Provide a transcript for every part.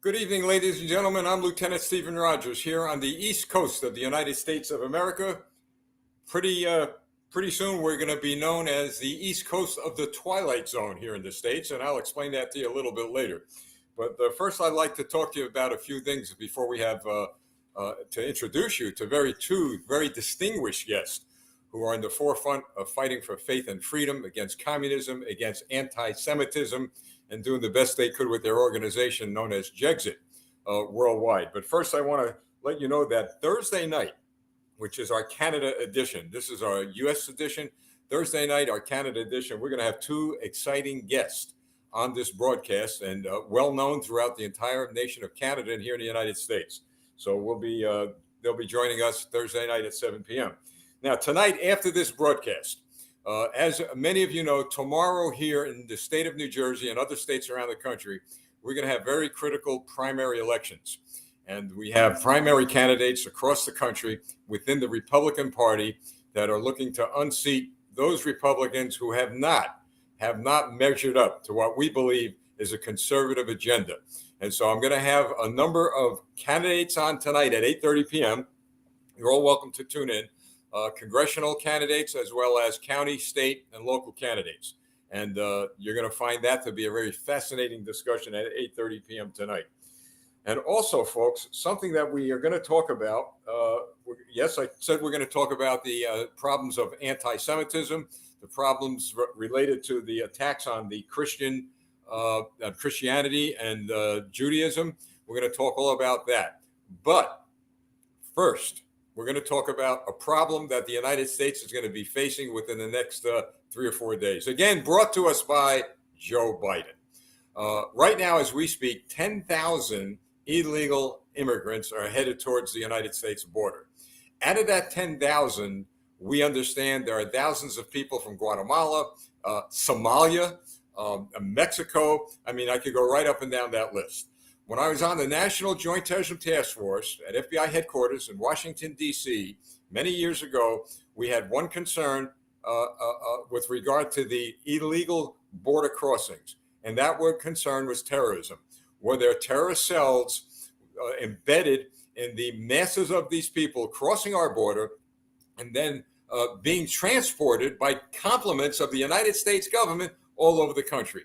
Good evening, ladies and gentlemen. I'm Lieutenant Stephen Rogers here on the East Coast of the United States of America. Pretty soon we're going to be known as the East Coast of the Twilight Zone here in the States, and I'll explain that to you a little bit later. But first, I'd like to talk to you about a few things before we have to introduce you to two very distinguished guests who are in the forefront of fighting for faith and freedom against communism, against anti-Semitism, and doing the best they could with their organization known as Jexit worldwide. But first, I want to let you know that Thursday night, which is our Canada edition, this is our U.S. edition. Thursday night, our Canada edition, we're going to have two exciting guests on this broadcast and well known throughout the entire nation of Canada and here in the United States. So they'll be joining us Thursday night at 7 p.m. Now, tonight, after this broadcast, as many of you know, tomorrow here in the state of New Jersey and other states around the country, we're going to have very critical primary elections. And we have primary candidates across the country within the Republican Party that are looking to unseat those Republicans who have not measured up to what we believe is a conservative agenda. And so I'm going to have a number of candidates on tonight at 8:30 p.m. You're all welcome to tune in. Congressional candidates as well as county, state, and local candidates. And you're going to find that to be a very fascinating discussion at 8:30 p.m. tonight. And also, folks, something that we are going to talk about. Yes, I said we're going to talk about the problems of anti-Semitism, the problems related to the attacks on the Christianity and Judaism. We're going to talk all about that. But first, we're going to talk about a problem that the United States is going to be facing within the next 3 or 4 days. Again, brought to us by Joe Biden. Right now, as we speak, 10,000 illegal immigrants are headed towards the United States border. Out of that 10,000, we understand there are thousands of people from Guatemala, Somalia, Mexico. I mean, I could go right up and down that list. When I was on the National Joint Terrorism Task Force at FBI headquarters in Washington, D.C., many years ago, we had one concern with regard to the illegal border crossings. And that word concern was terrorism. Were there terrorist cells embedded in the masses of these people crossing our border and then being transported by complements of the United States government all over the country?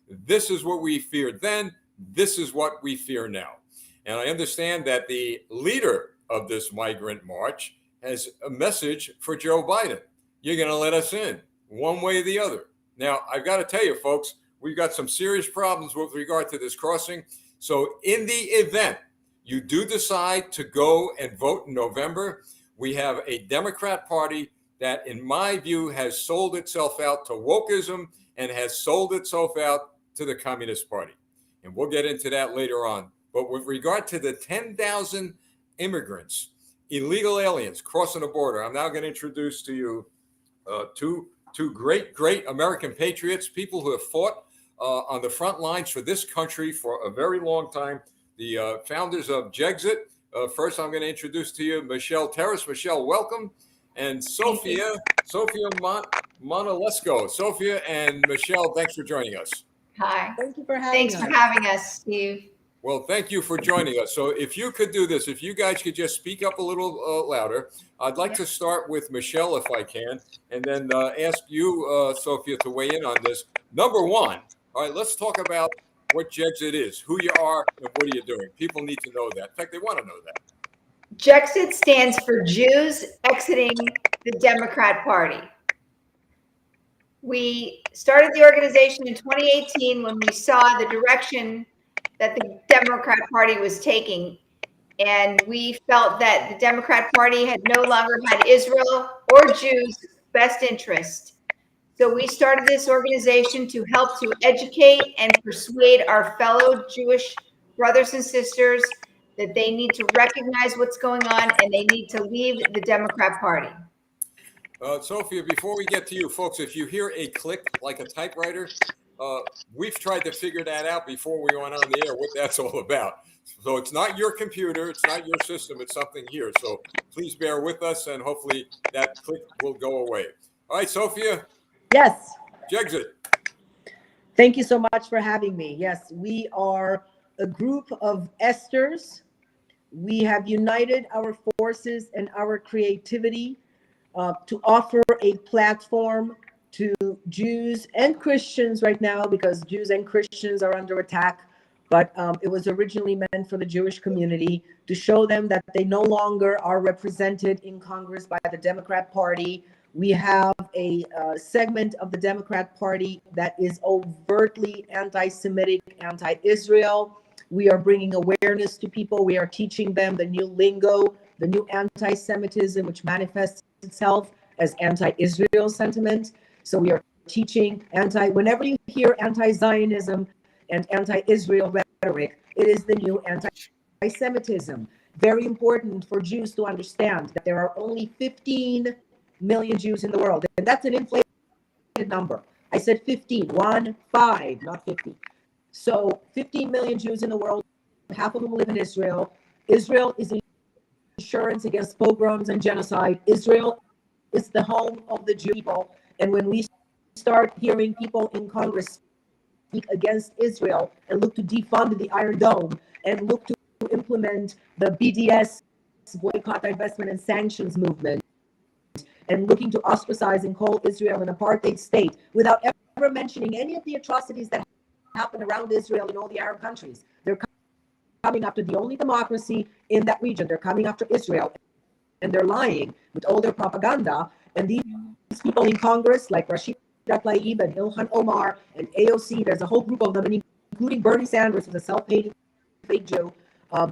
This is what we feared then. This is what we fear now. And I understand that the leader of this migrant march has a message for Joe Biden. You're going to let us in one way or the other. Now, I've got to tell you, folks, we've got some serious problems with regard to this crossing. So in the event you do decide to go and vote in November, we have a Democrat Party that, in my view, has sold itself out to wokeism and has sold itself out to the Communist Party. And we'll get into that later on. But with regard to the 10,000 immigrants, illegal aliens crossing the border, I'm now going to introduce to you two great American patriots, people who have fought on the front lines for this country for a very long time, the founders of Jexit. First, I'm going to introduce to you Michelle Terrace. Michelle, welcome. And Sophia Monalesco. Sophia and Michelle, thanks for joining us. Hi. Thank you for having us. Thanks for having us, Steve. Well, thank you for joining us. So if you could do this, if you guys could just speak up a little louder, I'd like to start with Michelle, if I can, and then ask you, Sophia, to weigh in on this. Number one, all right, let's talk about what Jexit is, who you are, and what are you doing. People need to know that. In fact, they want to know that. Jexit stands for Jews Exiting the Democrat Party. We started the organization in 2018 when we saw the direction that the Democrat Party was taking. And we felt that the Democrat Party had no longer had Israel or Jews' best interest. So we started this organization to help to educate and persuade our fellow Jewish brothers and sisters that they need to recognize what's going on and they need to leave the Democrat Party. Sophia, before we get to you, folks, if you hear a click like a typewriter, we've tried to figure that out before we went on the air, what that's all about. So it's not your computer, it's not your system, it's something here. So please bear with us, and hopefully that click will go away. All right, Sophia. Yes. Jexit. Thank you so much for having me. Yes, we are a group of Esthers. We have united our forces and our creativity to offer a platform to Jews and Christians right now, because Jews and Christians are under attack. But it was originally meant for the Jewish community, to show them that they no longer are represented in Congress by the Democrat Party. We have a segment of the Democrat Party that is overtly anti-Semitic, anti-Israel. We are bringing awareness to people. We are teaching them the new lingo, the new anti-Semitism, which manifests itself as anti-Israel sentiment. So we are teaching whenever you hear anti-Zionism and anti-Israel rhetoric, it is the new anti-Semitism. Very important for Jews to understand that there are only 15 million Jews in the world. And that's an inflated number. I said 15, 1, 5, not 50. So 15 million Jews in the world, half of them live in Israel. Israel is insurance against pogroms and genocide. Israel is the home of the Jewish people. And when we start hearing people in Congress speak against Israel and look to defund the Iron Dome and look to implement the BDS, boycott, divestment, and sanctions movement, and looking to ostracize and call Israel an apartheid state without ever mentioning any of the atrocities that happen around Israel in all the Arab countries. They're coming after the only democracy in that region. They're coming after Israel, and they're lying with all their propaganda. And these people in Congress, like Rashid Tlaib and Ilhan Omar and AOC, there's a whole group of them, including Bernie Sanders, who's a self-hating fake Jew.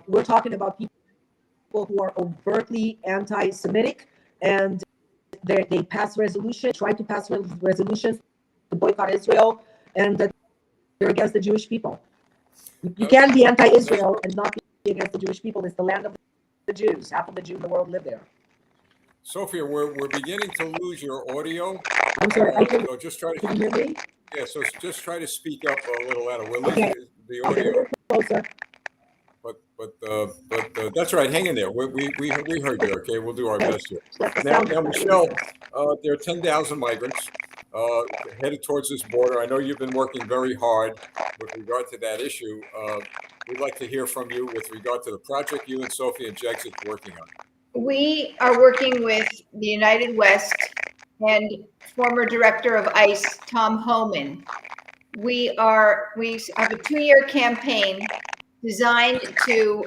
We're talking about people who are overtly anti-Semitic, and they pass resolutions, try to pass resolutions to boycott Israel, and that they're against the Jewish people. You can't be anti-Israel and not be against the Jewish people. It's the land of the Jews. Half of the Jews in the world live there. Sophia, we're beginning to lose your audio. I'm sorry. So just try Can you hear me? Yeah, so just try to speak up a little louder. We're losing the audio. Closer. But that's right. Hang in there. We heard you. Okay, we'll do our best here. Now, Michelle, there are 10,000 migrants headed towards this border. I know you've been working very hard with regard to that issue. We'd like to hear from you with regard to the project you and Sophia and Jexit are working on. We are working with the United West and former director of ICE, Tom Homan. We have a 2-year campaign designed to,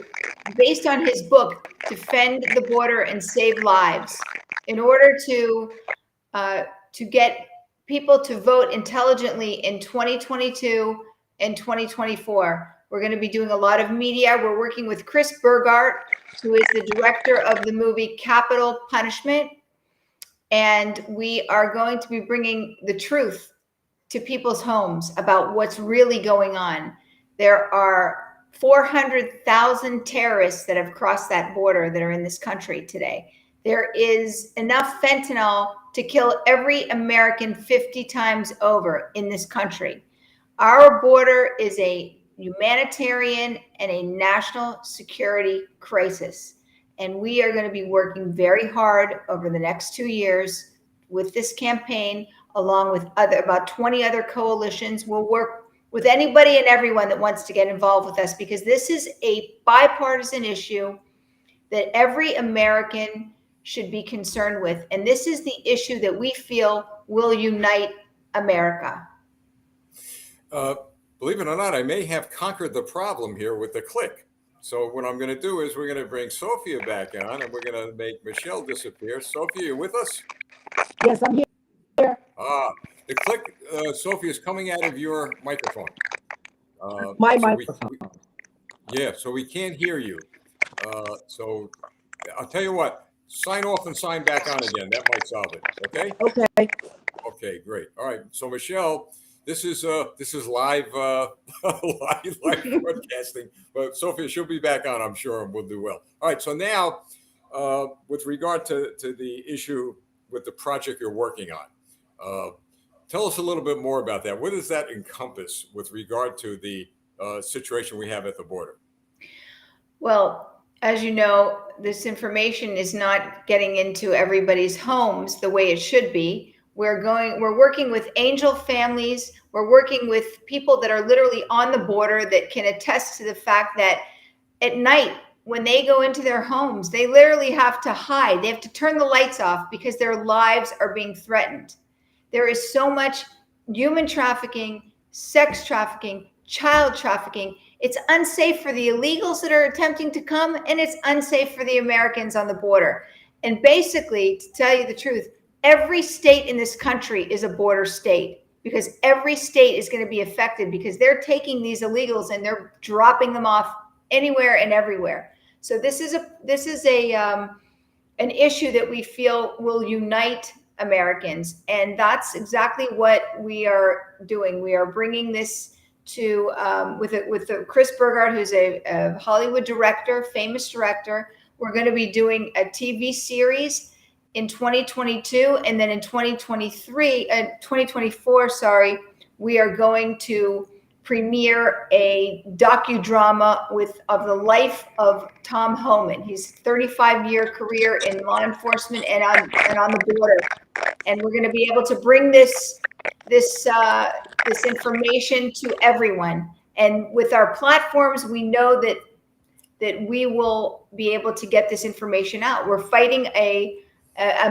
based on his book, Defend the Border and Save Lives, in order to get people to vote intelligently in 2022 and 2024. We're going to be doing a lot of media. We're working with Chris Burgart, who is the director of the movie Capital Punishment. And we are going to be bringing the truth to people's homes about what's really going on. There are 400,000 terrorists that have crossed that border that are in this country today. There is enough fentanyl to kill every American 50 times over in this country. Our border is a humanitarian and a national security crisis. And we are going to be working very hard over the next 2 years with this campaign, along with about 20 other coalitions. We'll work with anybody and everyone that wants to get involved with us, because this is a bipartisan issue that every American should be concerned with. And this is the issue that we feel will unite America. Believe it or not, I may have conquered the problem here with the click. So what I'm going to do is we're going to bring Sophia back on, and we're going to make Michelle disappear. Sophia, you with us? Yes, I'm here. The click, Sophia, is coming out of your microphone. My microphone. So we can't hear you. So I'll tell you what, sign off and sign back on again. That might solve it. Okay? Okay. Okay, great. All right. So Michelle, this is live live broadcasting. But Sophia, she'll be back on, I'm sure, and we'll do well. All right. So now, with regard to the issue with the project you're working on, tell us a little bit more about that. What does that encompass with regard to the situation we have at the border? Well, as you know, this information is not getting into everybody's homes the way it should be. We're working with angel families. We're working with people that are literally on the border that can attest to the fact that at night, when they go into their homes, they literally have to hide. They have to turn the lights off because their lives are being threatened. There is so much human trafficking, sex trafficking, child trafficking. It's unsafe for the illegals that are attempting to come, and it's unsafe for the Americans on the border. And basically, to tell you the truth, every state in this country is a border state, because every state is going to be affected because they're taking these illegals and they're dropping them off anywhere and everywhere. So this is an issue that we feel will unite Americans, and that's exactly what we are doing. We are bringing this to with Chris Burgard, who's a Hollywood director, famous director. We're going to be doing a TV series in 2022, and then in 2024, we are going to premiere a docudrama of the life of Tom Homan. His 35-year career in law enforcement and on the border. And we're going to be able to bring this information to everyone. And with our platforms, we know that we will be able to get this information out. We're fighting a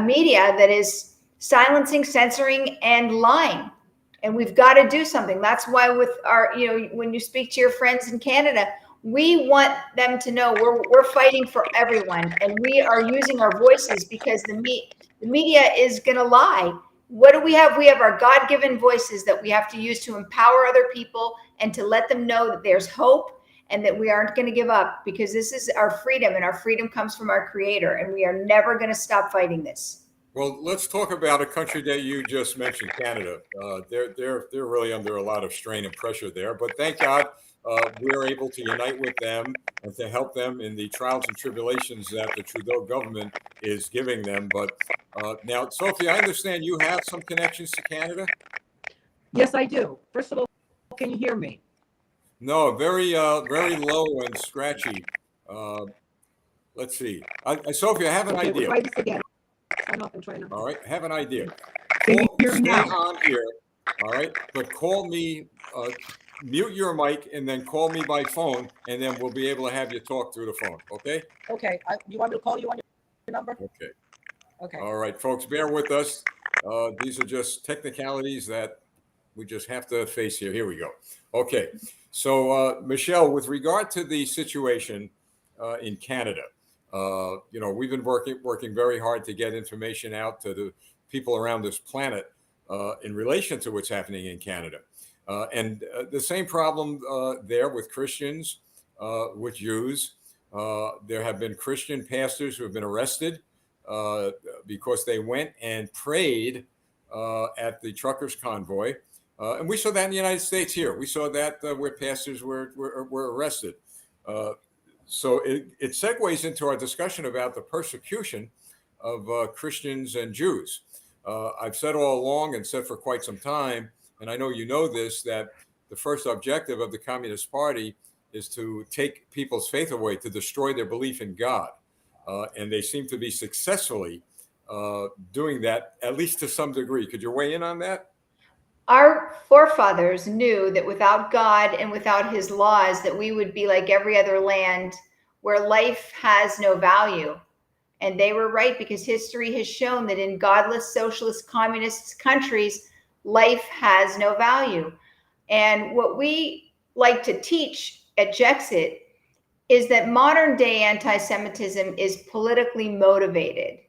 media that is silencing, censoring, and lying. And we've got to do something. That's why with our, when you speak to your friends in Canada, we want them to know we're fighting for everyone, and we are using our voices because the media is going to lie. What do we have? We have our God-given voices that we have to use to empower other people and to let them know that there's hope and that we aren't going to give up, because this is our freedom, and our freedom comes from our Creator, and we are never going to stop fighting this. Well, let's talk about a country that you just mentioned, Canada. They're really under a lot of strain and pressure there, but thank God we're able to unite with them and to help them in the trials and tribulations that the Trudeau government is giving them. But now, Sophie, I understand you have some connections to Canada? Yes, I do. First of all, can you hear me? No, very low and scratchy. Let's see. Sophie, I have an idea. We'll try this again. All right, have an idea. Can you hear me Stay now? on here, all right? But call me, mute your mic, and then call me by phone, and then we'll be able to have you talk through the phone, okay? Okay. You want me to call you on your number? Okay. Okay. All right, folks, bear with us. These are just technicalities that we just have to face here. Here we go. Okay. So, Michelle, with regard to the situation in Canada, we've been working very hard to get information out to the people around this planet in relation to what's happening in Canada. And the same problem there with Christians, with Jews. There have been Christian pastors who have been arrested because they went and prayed at the truckers' convoy. And we saw that in the United States here. We saw that where pastors were arrested. So it segues into our discussion about the persecution of Christians and Jews. I've said all along and said for quite some time, and I know you know this, that the first objective of the Communist Party is to take people's faith away, to destroy their belief in God. And they seem to be successfully doing that, at least to some degree. Could you weigh in on that? Our forefathers knew that without God and without his laws, that we would be like every other land where life has no value. And they were right, because history has shown that in godless, socialist, communist countries, life has no value. And what we like to teach at Jexit is that modern day anti-Semitism is politically motivated.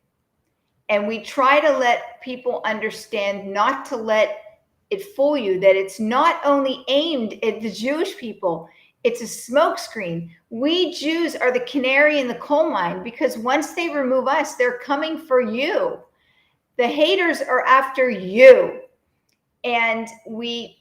And we try to let people understand not to let it fool you, that it's not only aimed at the Jewish people, it's a smokescreen. We Jews are the canary in the coal mine, because once they remove us, they're coming for you. The haters are after you. And we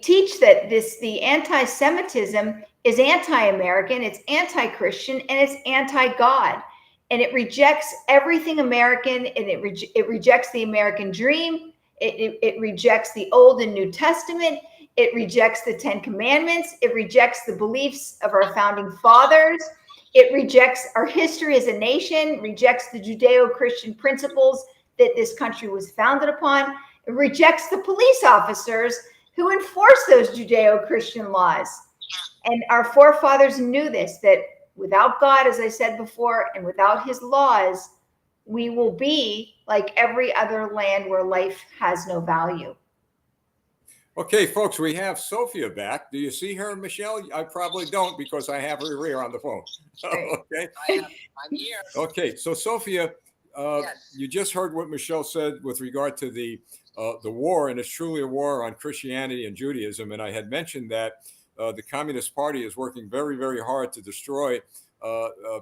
teach that the anti-Semitism is anti-American, it's anti-Christian, and it's anti-God. And it rejects everything American, and it rejects the American dream. It rejects the Old and New Testament. It rejects the 10 Commandments. It rejects the beliefs of our founding fathers. It rejects our history as a nation, rejects the Judeo-Christian principles that this country was founded upon. It rejects the police officers who enforce those Judeo-Christian laws. And our forefathers knew this, that without God, as I said before, and without his laws, we will be like every other land where life has no value. Okay, folks, we have Sophia back. Do you see her, Michelle? I probably don't because I have her here on the phone. Okay. I'm here. Okay, so Sophia, Yes. you just heard what Michelle said with regard to the war, and it's truly a war on Christianity and Judaism. And I had mentioned that the Communist Party is working very, very hard to destroy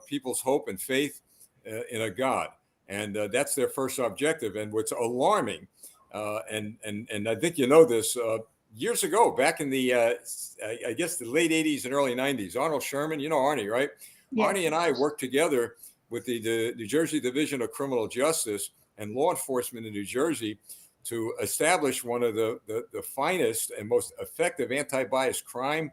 people's hope and faith in a God, and that's their first objective. And what's alarming, and I think you know this, years ago, back in the I guess the late '80s and early '90s, Arnold Sherman, you know Arnie, right? Yes. Arnie and I worked together with the New Jersey Division of Criminal Justice and law enforcement in New Jersey to establish one of the finest and most effective anti-bias crime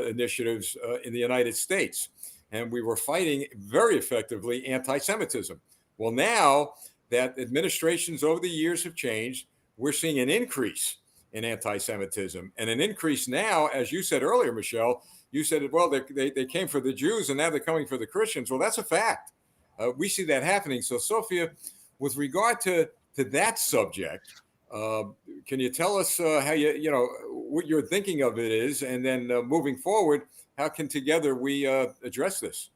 initiatives in the United States. And we were fighting very effectively anti-Semitism. Well, now that administrations over the years have changed, we're seeing an increase in anti-Semitism, and an increase now, as you said earlier, Michelle. You said, well, they came for the Jews and now they're coming for the Christians. Well, that's a fact. We see that happening. So, Sophia, with regard to that subject, can you tell us how what your thinking of it is, and then moving forward, how can together we address this?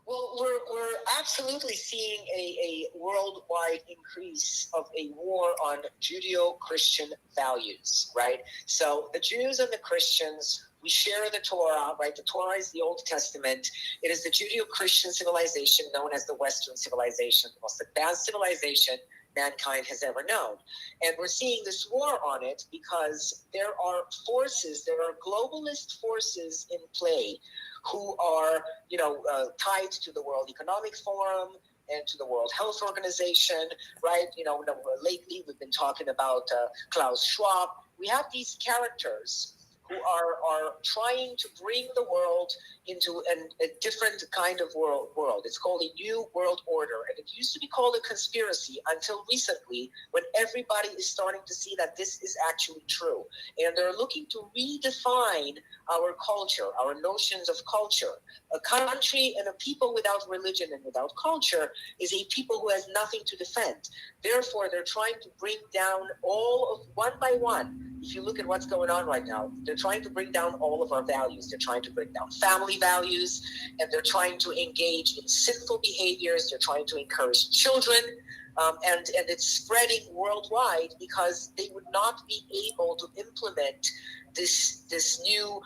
Well, we're absolutely seeing a worldwide increase of a war on Judeo-Christian values, right? So the Jews and the Christians, we share the Torah, right? The Torah is the Old Testament. It is the Judeo-Christian civilization known as the Western civilization, the most advanced civilization mankind has ever known. And we're seeing this war on it because there are globalist forces in play who are, tied to the World Economic Forum and to the World Health Organization, right? Lately we've been talking about Klaus Schwab. We have these characters who are trying to bring the world into a different kind of world. It's called a new world order. And it used to be called a conspiracy until recently, when everybody is starting to see that this is actually true. And they're looking to redefine our culture, our notions of culture. A country and a people without religion and without culture is a people who has nothing to defend. Therefore, they're trying to bring down all of, one by one. If you look at what's going on right now, they're trying to bring down all of our values. They're trying to bring down family values, and they're trying to engage in sinful behaviors. They're trying to encourage children, and it's spreading worldwide because they would not be able to implement this new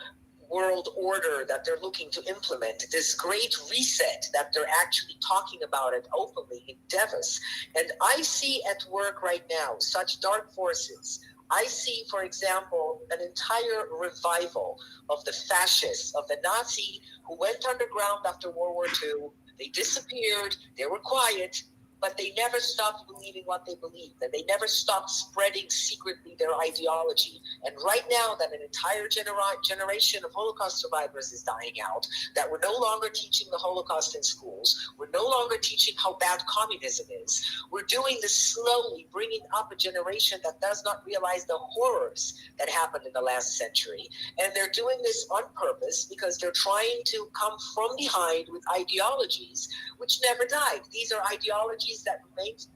world order that they're looking to implement, this great reset that they're actually talking about it openly in Davos. And I see at work right now such dark forces. I see, for example, an entire revival of the fascists, of the Nazi who went underground after World War II. They disappeared, they were quiet, but they never stopped believing what they believed, and they never stopped spreading secretly their ideology. And right now that an entire generation of Holocaust survivors is dying out, that we're no longer teaching the Holocaust in schools, we're no longer teaching how bad communism is, we're doing this slowly, bringing up a generation that does not realize the horrors that happened in the last century. And they're doing this on purpose because they're trying to come from behind with ideologies which never died. These are ideologies that remained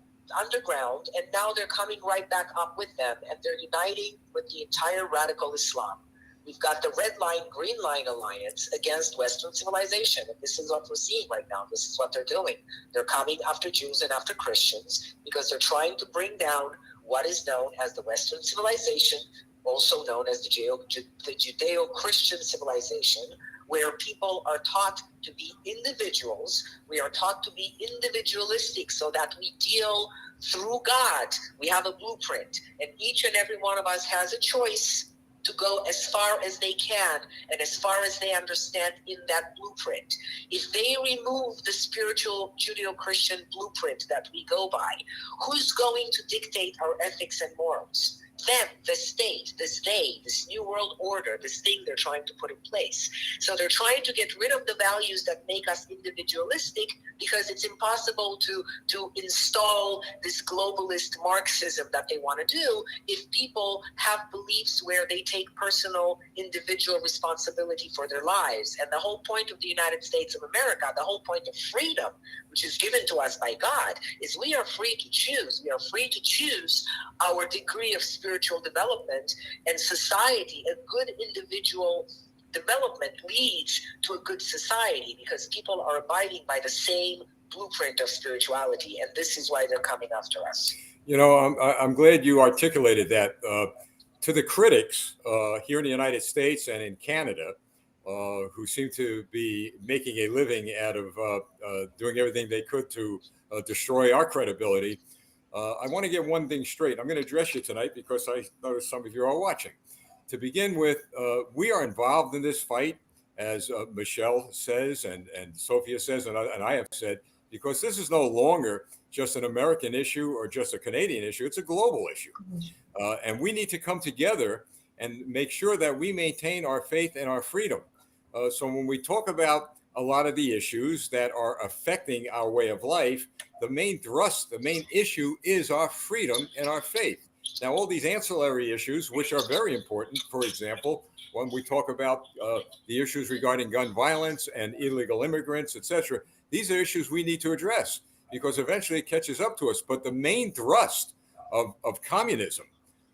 underground, and now they're coming right back up with them, and they're uniting with the entire radical Islam. We've got the red line, green line alliance against Western civilization, and this is what we're seeing right now. This is what they're doing. They're coming after Jews and after Christians because they're trying to bring down what is known as the Western civilization, also known as the Judeo-Christian civilization, where people are taught to be individuals. We are taught to be individualistic so that we deal through God. We have a blueprint, and each and every one of us has a choice to go as far as they can and as far as they understand in that blueprint. If they remove the spiritual Judeo-Christian blueprint that we go by, who's going to dictate our ethics and morals? them, the state, this new world order, this thing they're trying to put in place. So they're trying to get rid of the values that make us individualistic, because it's impossible to install this globalist Marxism that they want to do if people have beliefs where they take personal, individual responsibility for their lives. And the whole point of the United States of America, the whole point of freedom, which is given to us by God, is we are free to choose. We are free to choose our degree of spiritual development, and society, a good individual development leads to a good society, because people are abiding by the same blueprint of spirituality, and this is why they're coming after us. You know, I'm glad you articulated that. To the critics here in the United States and in Canada, who seem to be making a living out of doing everything they could to destroy our credibility, I want to get one thing straight. I'm going to address you tonight because I noticed some of you are watching. To begin with, we are involved in this fight, as Michelle says and Sophia says, and I have said, because this is no longer just an American issue or just a Canadian issue. It's a global issue. And we need to come together and make sure that we maintain our faith and our freedom. So when we talk about a lot of the issues that are affecting our way of life, the main thrust, the main issue is our freedom and our faith. Now, all these ancillary issues, which are very important, for example, when we talk about the issues regarding gun violence and illegal immigrants, etc., these are issues we need to address because eventually it catches up to us. But the main thrust of communism,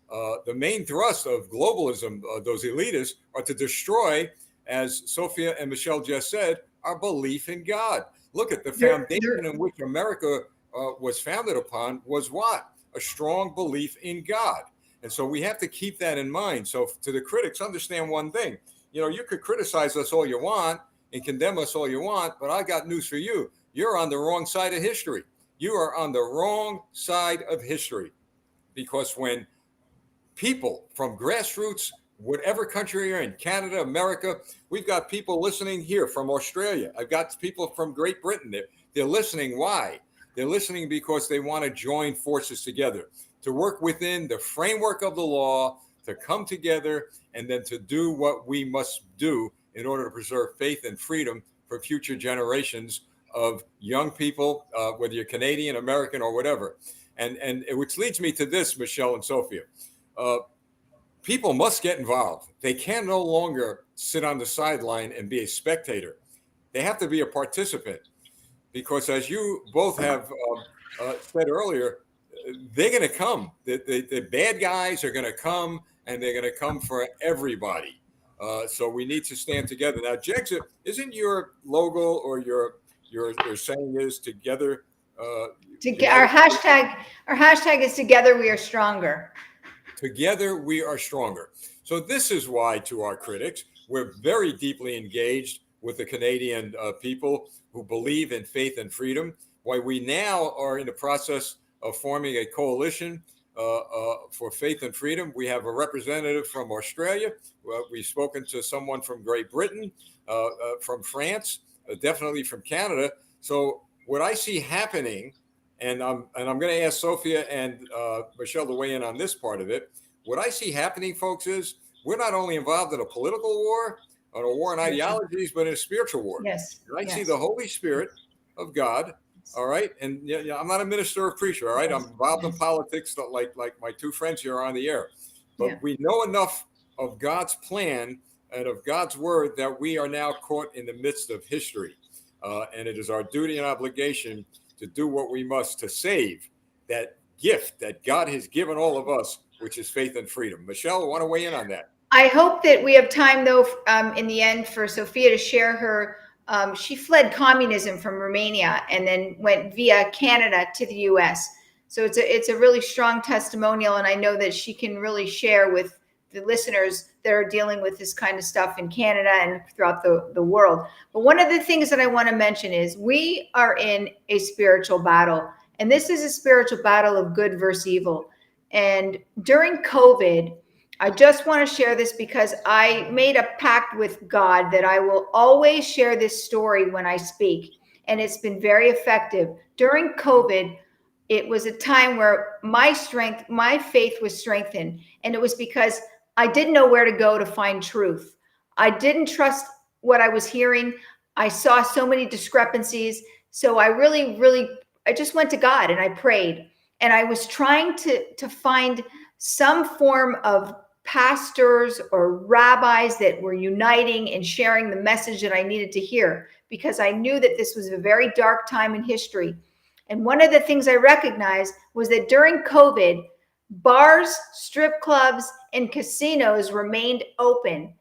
the main thrust of globalism, those elitists, are to destroy, as Sophia and Michelle just said, our belief in God. Look at the foundation in which America was founded upon was what? A strong belief in God. And so we have to keep that in mind. So to the critics, understand one thing. You know, you could criticize us all you want and condemn us all you want, but I got news for you. You're on the wrong side of history. You are on the wrong side of history, because when people from grassroots, whatever country you're in, Canada, America, we've got people listening here from Australia. I've got people from Great Britain. They're listening. Why? They're listening because they want to join forces together, to work within the framework of the law, to come together, and then to do what we must do in order to preserve faith and freedom for future generations of young people, whether you're Canadian, American, or whatever. And which leads me to this, Michelle and Sophia. People must get involved. They can no longer sit on the sideline and be a spectator. They have to be a participant, because as you both have said earlier, they're going to come. The bad guys are going to come, and they're going to come for everybody. So we need to stand together. Now, Jexit, isn't your logo or your saying is together? Our hashtag is together we are stronger. Together we are stronger. So this is why, to our critics, we're very deeply engaged with the Canadian people who believe in faith and freedom. Why we now are in the process of forming a coalition for faith and freedom. We have a representative from Australia. We've spoken to someone from Great Britain, from France, definitely from Canada. So what I see happening, and I'm going to ask Sophia and Michelle to weigh in on this part of it. What I see happening, folks, is we're not only involved in a political war, or a war in ideologies, but in a spiritual war. Yes. And I see the Holy Spirit of God. All right. And yeah, I'm not a minister or preacher. All right. I'm involved in politics, like my two friends here are on the air. But we know enough of God's plan and of God's word that we are now caught in the midst of history. And it is our duty and obligation to do what we must to save that gift that God has given all of us, which is faith and freedom. Michelle, I want to weigh in on that. I hope that we have time, though, in the end, for Sophia to share her. She fled communism from Romania and then went via Canada to the U.S. So it's a really strong testimonial, and I know that she can really share with the listeners that are dealing with this kind of stuff in Canada and throughout the world. But one of the things that I want to mention is we are in a spiritual battle, and this is a spiritual battle of good versus evil. And during COVID, I just want to share this because I made a pact with God that I will always share this story when I speak. And it's been very effective. During COVID, it was a time where my faith was strengthened. And it was because I didn't know where to go to find truth. I didn't trust what I was hearing. I saw so many discrepancies. So I I just went to God and I prayed. And I was trying to find some form of pastors or rabbis that were uniting and sharing the message that I needed to hear, because I knew that this was a very dark time in history. And one of the things I recognized was that during COVID, bars, strip clubs, and casinos remained open,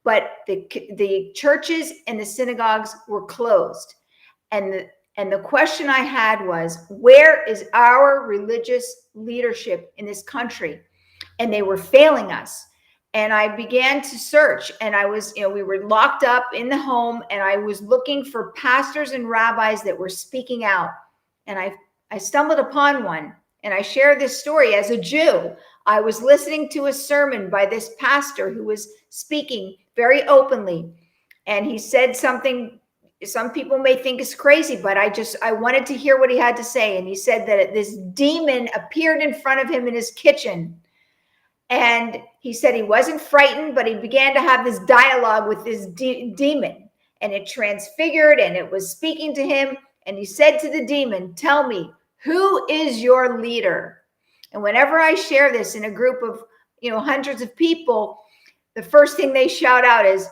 but the churches and the synagogues were closed. And the question I had was, where is our religious leadership in this country? And they were failing us. And I began to search, and I was, we were locked up in the home, and I was looking for pastors and rabbis that were speaking out. And I stumbled upon one, and I share this story as a Jew. I was listening to a sermon by this pastor who was speaking very openly. And he said something some people may think is crazy, but I wanted to hear what he had to say. And he said that this demon appeared in front of him in his kitchen. And he said he wasn't frightened, but he began to have this dialogue with this demon. And it transfigured, and it was speaking to him. And he said to the demon, "Tell me, who is your leader?" And whenever I share this in a group of, hundreds of people, the first thing they shout out is,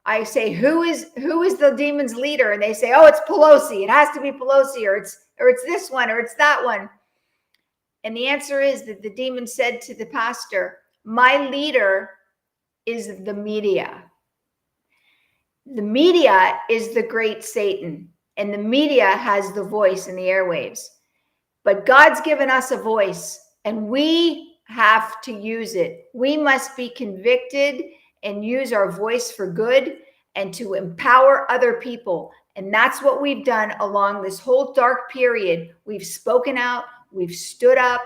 I say, who is the demon's leader? And they say, "Oh, it's Pelosi. It has to be Pelosi, or it's this one, or it's that one." And the answer is that the demon said to the pastor, "My leader is the media. The media is the great Satan, and the media has the voice in the airwaves. But God's given us a voice, and we have to use it. We must be convicted and use our voice for good and to empower other people." And that's what we've done along this whole dark period. We've spoken out, we've stood up,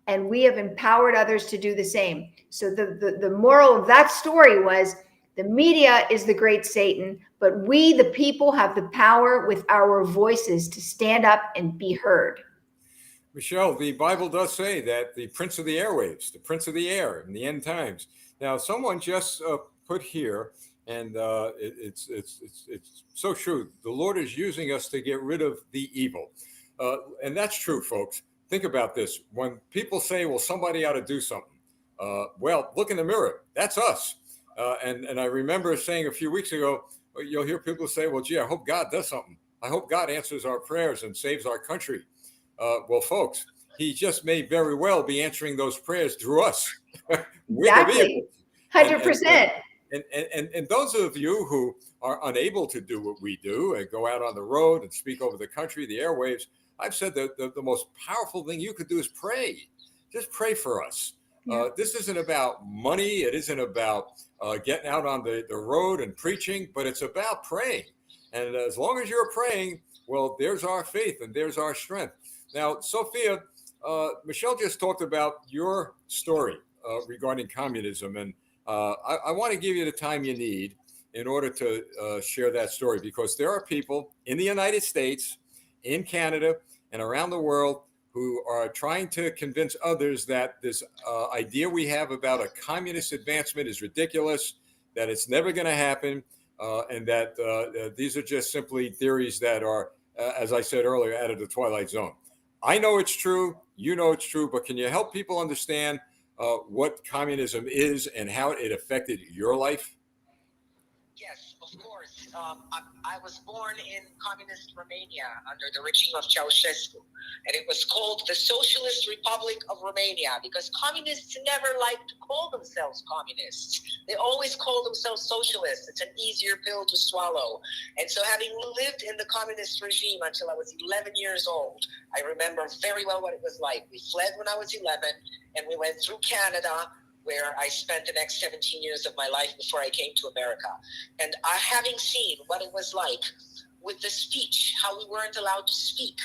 and we have empowered others to do the same. So the moral of that story was, the media is the great Satan, but we, the people, have the power with our voices to stand up and be heard. Michelle, the Bible does say that the prince of the airwaves, the prince of the air in the end times. Now, someone just put here, and it's so true. The Lord is using us to get rid of the evil. And that's true, folks. Think about this. When people say, well, somebody ought to do something. Well, look in the mirror. That's us. And I remember saying a few weeks ago, you'll hear people say, well, gee, I hope God does something. I hope God answers our prayers and saves our country. Well, folks, he just may very well be answering those prayers through us. Exactly. 100%. And those of you who are unable to do what we do and go out on the road and speak over the country, the airwaves, I've said that the most powerful thing you could do is pray. Just pray for us. Yeah. This isn't about money. It isn't about getting out on the road and preaching, but it's about praying. And as long as you're praying, well, there's our faith and there's our strength. Now, Sophia, Michelle just talked about your story regarding communism. And I want to give you the time you need in order to share that story, because there are people in the United States, in Canada, and around the world who are trying to convince others that this idea we have about a communist advancement is ridiculous, that it's never going to happen, and that these are just simply theories that are, as I said earlier, out of the twilight zone. I know it's true, you know it's true, but can you help people understand what communism is and how it affected your life? Yes, of course. I was born in communist Romania under the regime of Ceausescu, and it was called the Socialist Republic of Romania because communists never liked to call themselves communists. They always called themselves socialists. It's an easier pill to swallow. And so having lived in the communist regime until I was 11 years old, I remember very well what it was like. We fled when I was 11, and we went through Canada, where I spent the next 17 years of my life before I came to America. And having seen what it was like with the speech, how we weren't allowed to speak,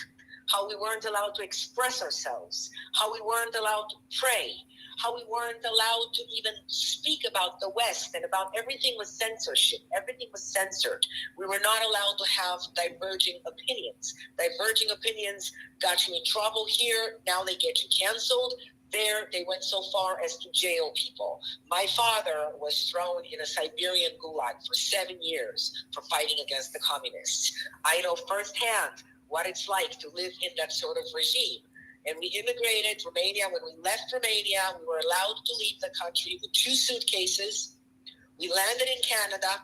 how we weren't allowed to express ourselves, how we weren't allowed to pray, how we weren't allowed to even speak about the West, and about everything was censorship. Everything was censored. We were not allowed to have diverging opinions. Diverging opinions got you in trouble here. Now they get you canceled. There, they went so far as to jail people. My father was thrown in a Siberian gulag for 7 years for fighting against the communists. I know firsthand what it's like to live in that sort of regime. And we immigrated to Romania. When we left Romania, we were allowed to leave the country with 2 suitcases. We landed in Canada.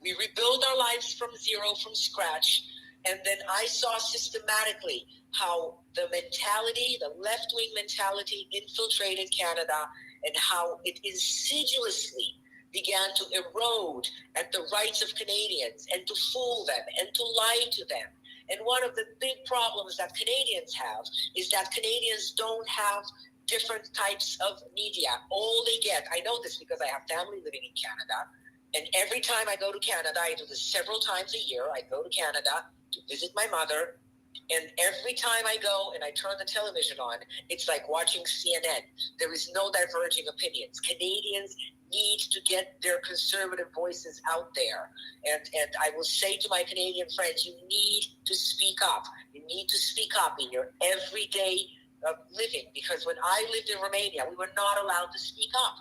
We rebuilt our lives from zero, from scratch. And then I saw systematically how the mentality, the left-wing mentality, infiltrated Canada, and how it insidiously began to erode at the rights of Canadians, and to fool them and to lie to them. And one of the big problems that Canadians have is that Canadians don't have different types of media. All they get, I know this because I have family living in Canada, and every time I go to Canada, I do this several times a year, I go to Canada to visit my mother, and every time I go and I turn the television on, it's like watching CNN. There is no diverging opinions. Canadians need to get their conservative voices out there. And I will say to my Canadian friends, you need to speak up. You need to speak up in your everyday living. Because when I lived in Romania, we were not allowed to speak up.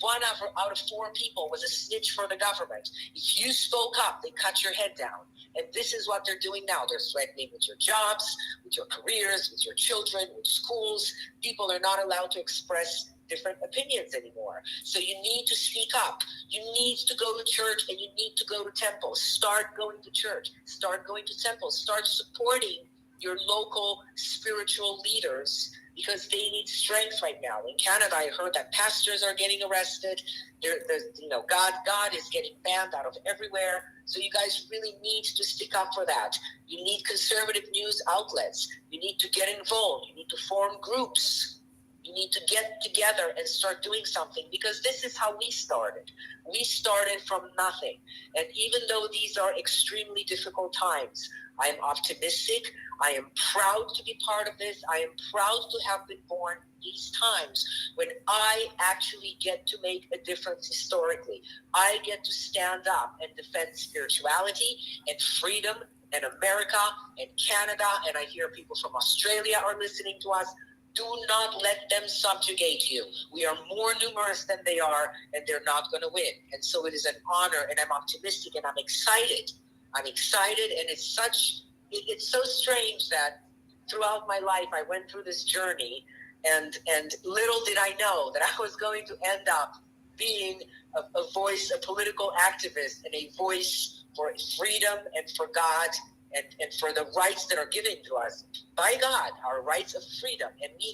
1 out of 4 people was a snitch for the government. If you spoke up, they cut your head down. And this is what they're doing now. They're threatening with your jobs, with your careers, with your children, with schools. People are not allowed to express different opinions anymore. So you need to speak up. You need to go to church, and you need to go to temples. Start going to church. Start going to temples. Start supporting your local spiritual leaders, because they need strength right now. In Canada, I heard that pastors are getting arrested. God is getting banned out of everywhere. So you guys really need to stick up for that. You need conservative news outlets. You need to get involved. You need to form groups. You need to get together and start doing something, because this is how we started. We started from nothing. And even though these are extremely difficult times, I am optimistic. I am proud to be part of this. I am proud to have been born these times when I actually get to make a difference historically. I get to stand up and defend spirituality and freedom and America and Canada. And I hear people from Australia are listening to us. Do not let them subjugate you. We are more numerous than they are, and they're not going to win. And so it is an honor, and I'm optimistic, and I'm excited. I'm excited, and it's so strange that throughout my life I went through this journey, and little did I know that I was going to end up being a voice, a political activist, and a voice for freedom and for God and for the rights that are given to us by God, our rights of freedom. And we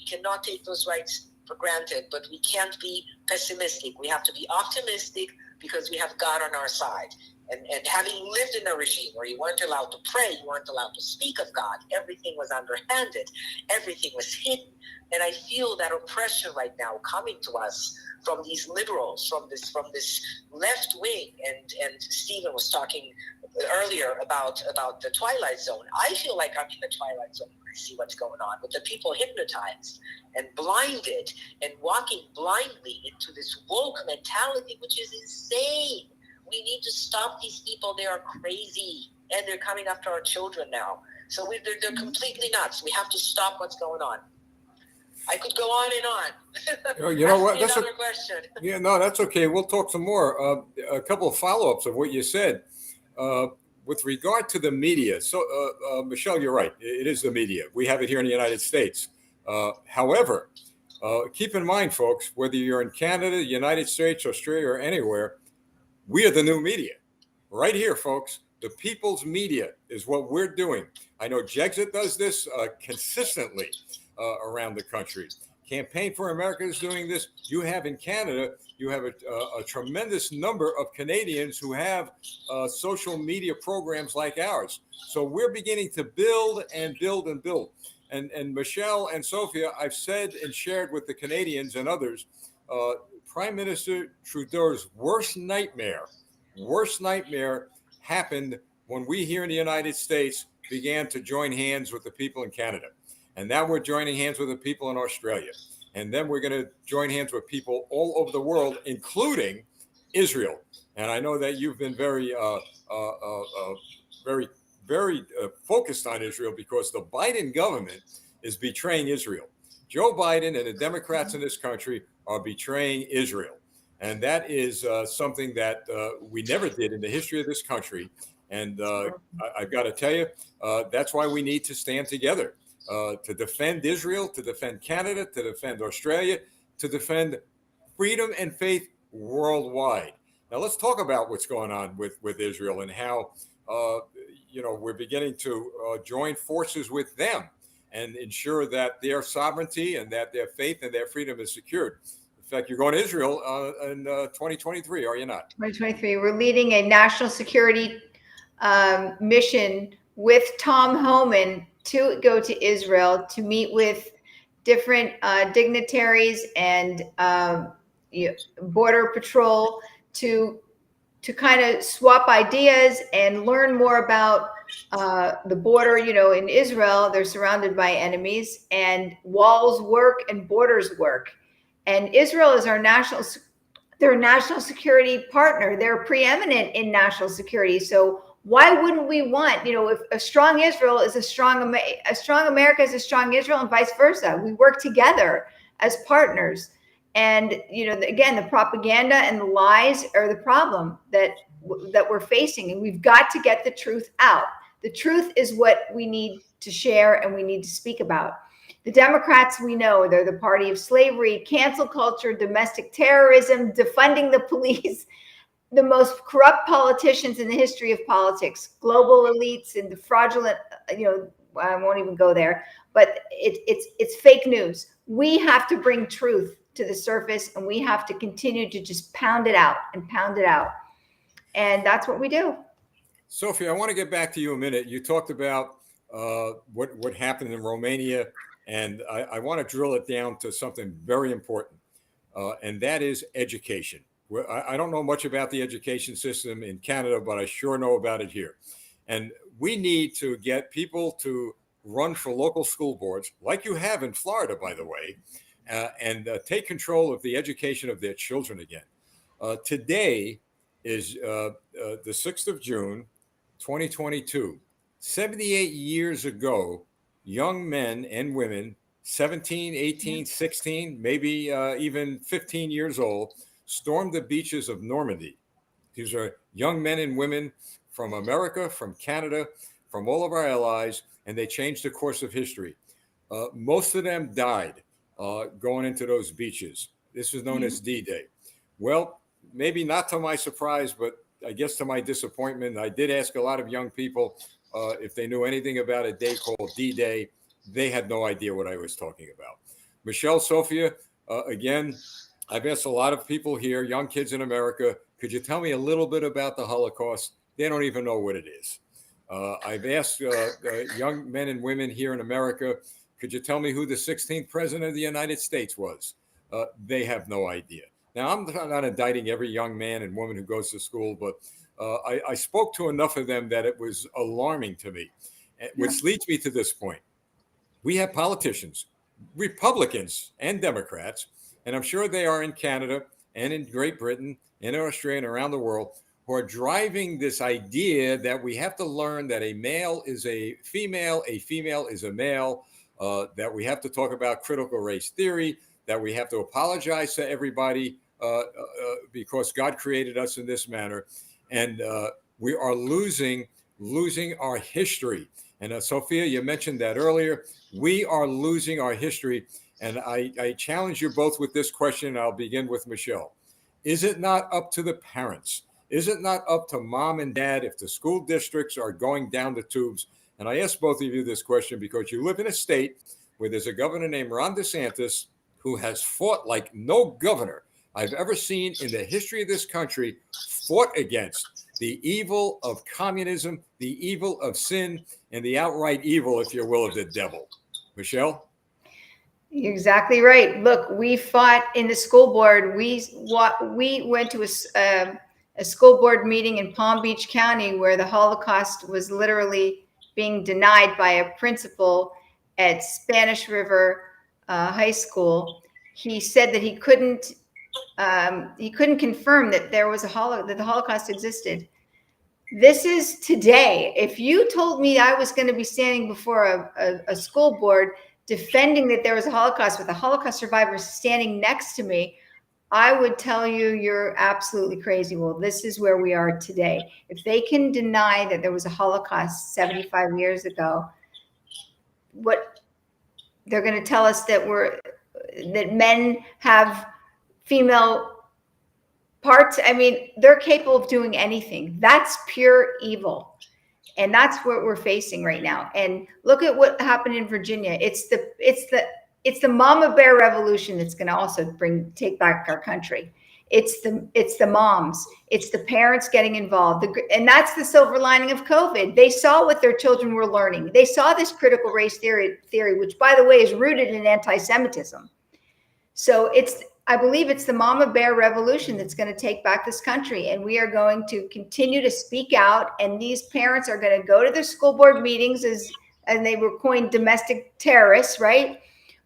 cannot take those rights for granted, but we can't be pessimistic. We have to be optimistic, because we have God on our side. And having lived in a regime where you weren't allowed to pray, you weren't allowed to speak of God, everything was underhanded, everything was hidden. And I feel that oppression right now coming to us from these liberals, from this left wing. And Stephen was talking earlier about the Twilight Zone. I feel like I'm in the Twilight Zone when I see what's going on, with the people hypnotized and blinded and walking blindly into this woke mentality, which is insane. We need to stop these people. They are crazy, and they're coming after our children now. So they're completely nuts. We have to stop what's going on. I could go on and on. You know what? That's another question. Yeah, no, that's okay. We'll talk some more. A couple of follow-ups of what you said. With regard to the media, so Michelle, you're right. It is the media. We have it here in the United States. However, keep in mind, folks, whether you're in Canada, the United States, Australia, or anywhere, we are the new media. Right here, folks. The people's media is what we're doing. I know Jexit does this consistently around the country. Campaign for America is doing this. You have in Canada, you have a tremendous number of Canadians who have social media programs like ours. So we're beginning to build and build and build. And Michelle and Sophia, I've said and shared with the Canadians and others, Prime Minister Trudeau's worst nightmare happened when we here in the United States began to join hands with the people in Canada. And now we're joining hands with the people in Australia. And then we're going to join hands with people all over the world, including Israel. And I know that you've been very, very focused on Israel because the Biden government is betraying Israel. Joe Biden and the Democrats in this country are betraying Israel. And that is something that we never did in the history of this country. And I've got to tell you, that's why we need to stand together to defend Israel, to defend Canada, to defend Australia, to defend freedom and faith worldwide. Now, let's talk about what's going on with Israel and how, we're beginning to join forces with them and ensure that their sovereignty and that their faith and their freedom is secured. In fact, you're going to Israel in 2023, are you not? 2023. We're leading a national security mission with Tom Homan to go to Israel to meet with different dignitaries and border patrol to kind of swap ideas and learn more about the border. In Israel, they're surrounded by enemies, and walls work and borders work. And Israel is they're a national security partner. They're preeminent in national security. So why wouldn't we want, if a strong Israel is a strong America is a strong Israel, and vice versa. We work together as partners. And, again, the propaganda and the lies are the problem that we're facing. And we've got to get the truth out. The truth is what we need to share and we need to speak about. The Democrats, we know, they're the party of slavery, cancel culture, domestic terrorism, defunding the police, the most corrupt politicians in the history of politics, global elites, and the fraudulent, I won't even go there, but it's fake news. We have to bring truth to the surface, and we have to continue to just pound it out and pound it out. And that's what we do. Sophie, I want to get back to you a minute. You talked about what happened in Romania, and I want to drill it down to something very important, and that is education. I don't know much about the education system in Canada, but I sure know about it here. And we need to get people to run for local school boards, like you have in Florida, by the way, and take control of the education of their children again. Today is the 6th of June, 2022. 78 years ago, young men and women, 17, 18, 16, maybe even 15 years old, stormed the beaches of Normandy. These are young men and women from America, from Canada, from all of our allies, and they changed the course of history. Most of them died going into those beaches. This is known as D-Day. Well, maybe not to my surprise, but I guess to my disappointment, I did ask a lot of young people if they knew anything about a day called D-Day. They had no idea what I was talking about. Michelle, Sophia, again, I've asked a lot of people here, young kids in America, could you tell me a little bit about the Holocaust? They don't even know what it is. I've asked young men and women here in America, could you tell me who the 16th president of the United States was? They have no idea. Now, I'm not indicting every young man and woman who goes to school, but I spoke to enough of them that it was alarming to me, which leads me to this point. We have politicians, Republicans and Democrats, and I'm sure they are in Canada and in Great Britain and in Australia and around the world, who are driving this idea that we have to learn that a male is a female is a male, that we have to talk about critical race theory, that we have to apologize to everybody because God created us in this manner. And we are losing our history. And Sophia, you mentioned that earlier. We are losing our history. And I challenge you both with this question. I'll begin with Michelle. Is it not up to the parents? Is it not up to mom and dad if the school districts are going down the tubes? And I ask both of you this question because you live in a state where there's a governor named Ron DeSantis who has fought like no governor I've ever seen in the history of this country, fought against the evil of communism, the evil of sin, and the outright evil, if you will, of the devil. Michelle? You're exactly right. Look, we fought in the school board. We went to a school board meeting in Palm Beach County where the Holocaust was literally being denied by a principal at Spanish River High School. he said that he couldn't confirm that there was that the Holocaust existed. This is today. If you told me I was going to be standing before a school board defending that there was a Holocaust with a Holocaust survivor standing next to me, I would tell you you're absolutely crazy. Well, this is where we are today. If they can deny that there was a Holocaust 75 years ago, what they're going to tell us that men have female parts. I mean, they're capable of doing anything. That's pure evil. And that's what we're facing right now. And look at what happened in Virginia. It's the mama bear revolution that's going to also take back our country. It's the moms, it's the parents getting involved. And that's the silver lining of COVID. They saw what their children were learning. They saw this critical race theory, which, by the way, is rooted in anti-Semitism. So I believe it's the mama bear revolution that's going to take back this country. And we are going to continue to speak out. And these parents are going to go to their school board meetings and they were coined domestic terrorists, right?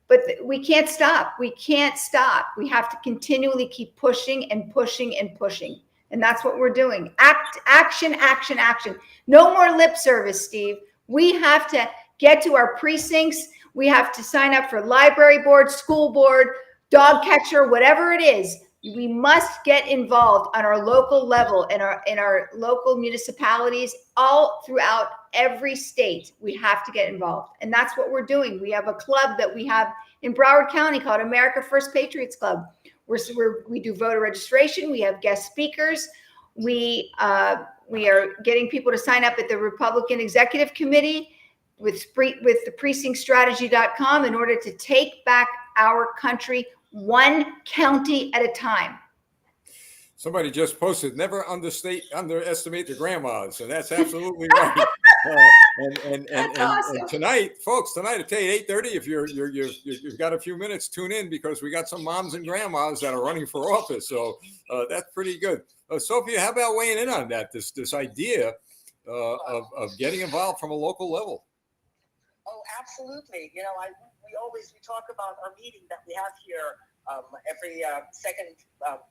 But we can't stop. We can't stop. We have to continually keep pushing and pushing and pushing. And that's what we're doing. Action, action, action. No more lip service, Steve. We have to get to our precincts. We have to sign up for library board, school board, dog catcher, whatever it is. We must get involved on our local level, in our local municipalities, all throughout every state. We have to get involved. And that's what we're doing. We have a club that we have in Broward County called America First Patriots Club. We do voter registration. We have guest speakers. We are getting people to sign up at the Republican Executive Committee with the precinctstrategy.com in order to take back our country one county at a time. Somebody just posted, never underestimate the grandmas, and that's absolutely right. And Awesome. tonight, folks, at 8:30, if you've got a few minutes, tune in, because we got some moms and grandmas that are running for office. So that's pretty good. Sophia, how about weighing in on that? This idea of getting involved from a local level. Oh, absolutely. You know, we talk about our meeting that we have here every second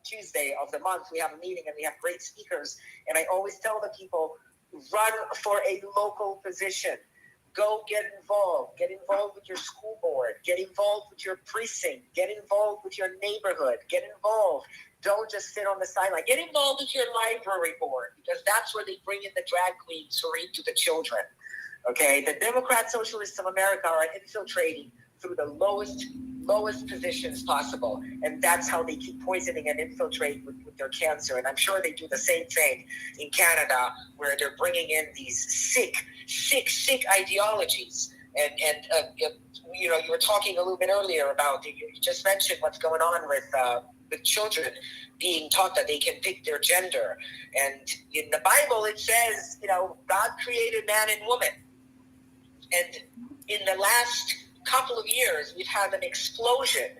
Tuesday of the month. We have a meeting and we have great speakers. And I always tell the people, run for a local position. Go get involved. Get involved with your school board. Get involved with your precinct. Get involved with your neighborhood. Get involved. Don't just sit on the sideline. Get involved with your library board, because that's where they bring in the drag queens who read to the children. Okay, the Democrat Socialists of America are infiltrating through the lowest positions possible, and that's how they keep poisoning and infiltrate with their cancer. And I'm sure they do the same thing in Canada, where they're bringing in these sick ideologies. And you know, you were talking a little bit earlier about, you just mentioned what's going on with children being taught that they can pick their gender. And in the Bible, it says, you know, God created man and woman. And in the last couple of years, we've had an explosion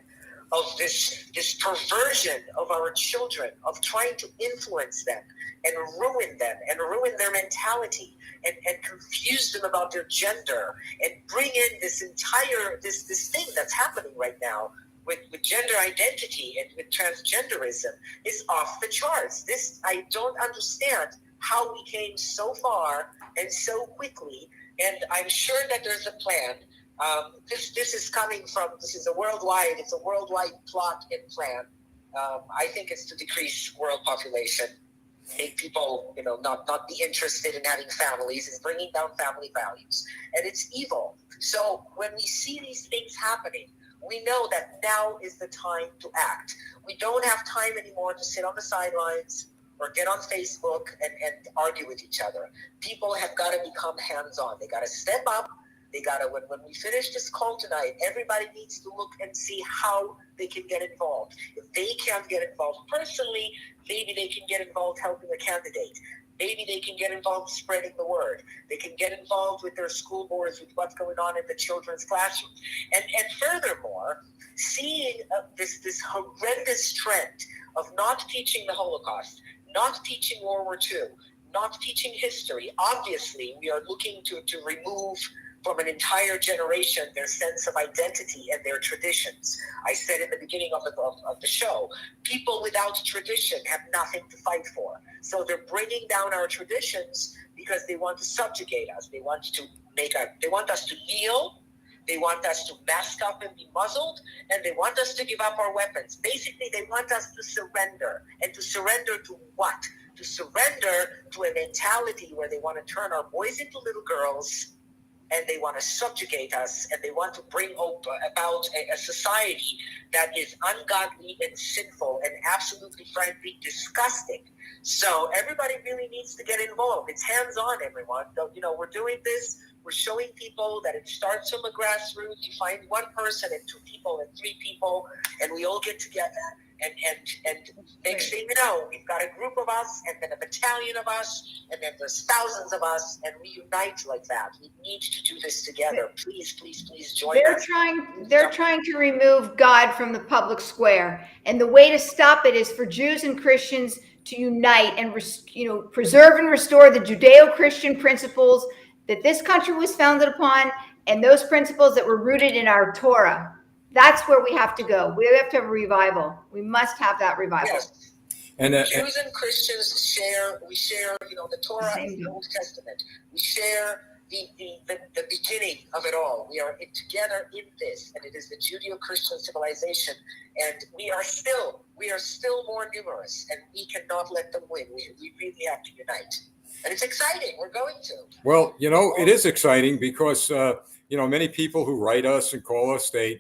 of this perversion of our children, of trying to influence them and ruin them and ruin their mentality and confuse them about their gender, and bring in this entire this thing that's happening right now with gender identity and with transgenderism is off the charts. This, I don't understand how we came so far and so quickly. And I'm sure that there's a plan. This is coming from, it's a worldwide plot and plan. I think it's to decrease world population, make people, you know, not be interested in having families. It's bringing down family values, and it's evil. So when we see these things happening, we know that now is the time to act. We don't have time anymore to sit on the sidelines or get on Facebook and argue with each other. People have got to become hands-on. They got to step up. They got to, when we finish this call tonight, everybody needs to look and see how they can get involved. If they can't get involved personally, maybe they can get involved helping a candidate. Maybe they can get involved spreading the word. They can get involved with their school boards, with what's going on in the children's classroom. And furthermore, seeing this horrendous trend of not teaching the Holocaust, not teaching World War II, not teaching history. Obviously, we are looking to remove from an entire generation their sense of identity and their traditions. I said in the beginning of the show, people without tradition have nothing to fight for. So they're bringing down our traditions because they want to subjugate us. They want us to kneel. They want us to mask up and be muzzled, and they want us to give up our weapons. Basically, they want us to surrender. And to surrender to what? To surrender to a mentality where they want to turn our boys into little girls, and they want to subjugate us, and they want to bring about a society that is ungodly and sinful and absolutely, frankly, disgusting. So everybody really needs to get involved. It's hands-on, everyone. You know, we're doing this. We're showing people that it starts from a grassroots. You find one person and two people and three people, and we all get together. And next thing you know, we've got a group of us, and then a battalion of us, and then there's thousands of us, and we unite like that. We need to do this together. Please, please, please join us. They're trying to remove God from the public square, and the way to stop it is for Jews and Christians to unite and preserve and restore the Judeo-Christian principles that this country was founded upon, and those principles that were rooted in our Torah. That's where we have to go. We have to have a revival. We must have that revival. Yes. And Jews and Christians share the Torah and the Old Testament. We share the beginning of it all. We are together in this, and it is the Judeo-Christian civilization. And we are still more numerous, and we cannot let them win. We really have to unite. And it's exciting. We're going to. Well, it is exciting because, many people who write us and call us, they're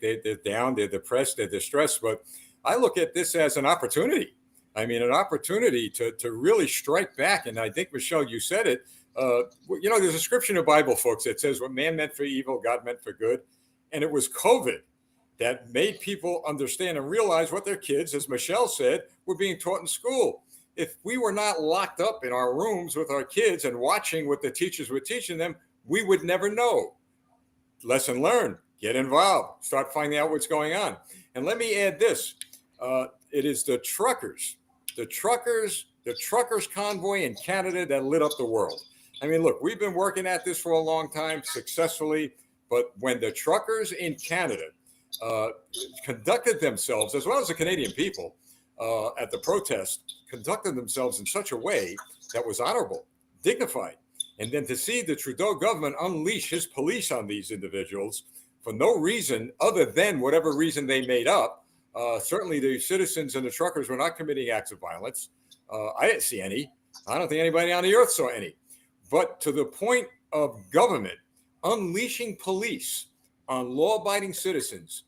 down, they're depressed, they're distressed. But I look at this as an opportunity. I mean, an opportunity to really strike back. And I think, Michelle, you said it. There's a scripture in the Bible, folks, that says what man meant for evil, God meant for good. And it was COVID that made people understand and realize what their kids, as Michelle said, were being taught in school. If we were not locked up in our rooms with our kids and watching what the teachers were teaching them, we would never know. Lesson learned, get involved, start finding out what's going on. And let me add this. It is the truckers convoy in Canada that lit up the world. I mean, look, we've been working at this for a long time successfully, but when the truckers in Canada conducted themselves, as well as the Canadian people at the protest, conducted themselves in such a way that was honorable, dignified. And then to see the Trudeau government unleash his police on these individuals for no reason other than whatever reason they made up. Certainly the citizens and the truckers were not committing acts of violence. I didn't see any. I don't think anybody on the earth saw any. But to the point of government unleashing police on law-abiding citizens,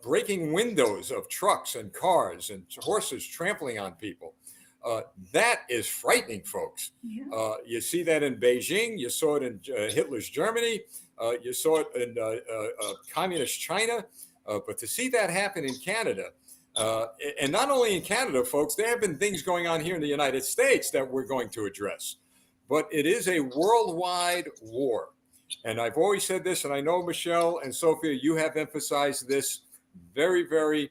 breaking windows of trucks and cars and horses trampling on people. That is frightening, folks. Yeah. You see that in Beijing. You saw it in Hitler's Germany. You saw it in communist China. But to see that happen in Canada, and not only in Canada, folks, there have been things going on here in the United States that we're going to address. But it is a worldwide war. And I've always said this, and I know, Michelle and Sophia, you have emphasized this very, very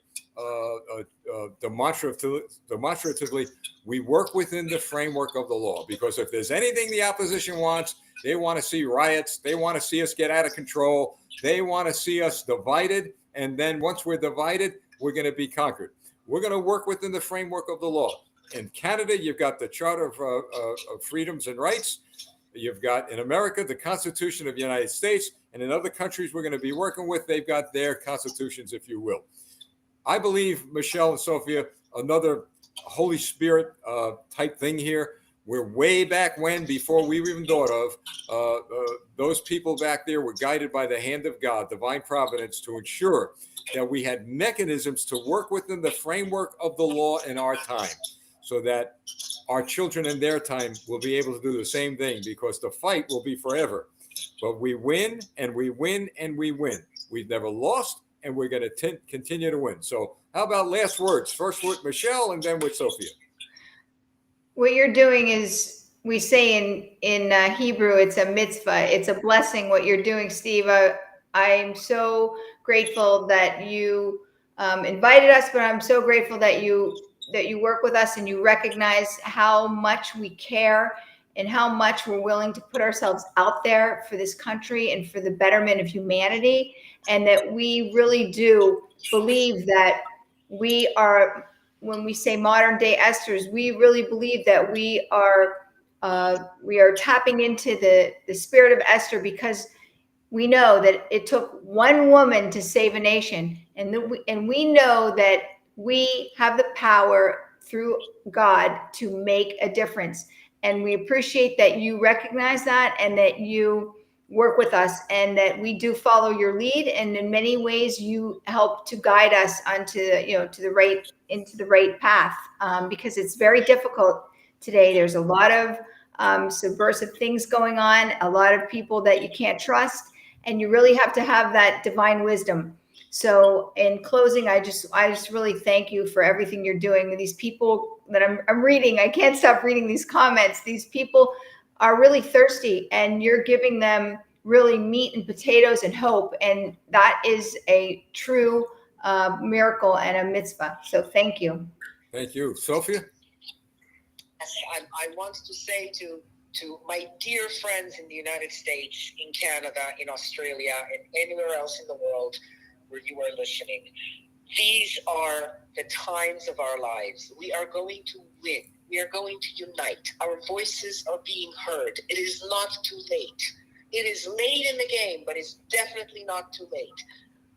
demonstratively. We work within the framework of the law, because if there's anything the opposition wants, they want to see riots. They want to see us get out of control. They want to see us divided. And then once we're divided, we're going to be conquered. We're going to work within the framework of the law. In Canada, you've got the Charter of Freedoms and Rights. You've got, in America, the Constitution of the United States. And in other countries we're going to be working with, they've got their constitutions, if you will. I believe, Michelle and Sophia, another Holy Spirit type thing here. We're way back when, before we were even thought of, those people back there were guided by the hand of God, divine providence, to ensure that we had mechanisms to work within the framework of the law in our time, so that our children in their time will be able to do the same thing, because the fight will be forever. But we win and we win and we win. We've never lost, and we're going to continue to win. So how about last words? First with Michelle and then with Sophia. What you're doing is, we say in Hebrew, it's a mitzvah. It's a blessing what you're doing, Steve. I'm so grateful that you invited us, but I'm so grateful that you work with us and you recognize how much we care and how much we're willing to put ourselves out there for this country and for the betterment of humanity, and that we really do believe that we are, when we say modern day Esthers, we really believe that we are tapping into the spirit of Esther, because we know that it took one woman to save a nation, and we know that we have the power through God to make a difference. And we appreciate that you recognize that, and that you work with us, and that we do follow your lead. And in many ways, you help to guide us onto, into the right path, because it's very difficult today. There's a lot of subversive things going on, a lot of people that you can't trust, and you really have to have that divine wisdom. So in closing, I just really thank you for everything you're doing. These people that I'm reading, I can't stop reading these comments. These people are really thirsty, and you're giving them really meat and potatoes and hope. And that is a true miracle and a mitzvah. So thank you. Thank you. Sophia? I want to say to my dear friends in the United States, in Canada, in Australia, and anywhere else in the world where you are listening, these are the times of our lives. We are going to win. We are going to unite. Our voices are being heard. It is not too late. It is late in the game, but it's definitely not too late.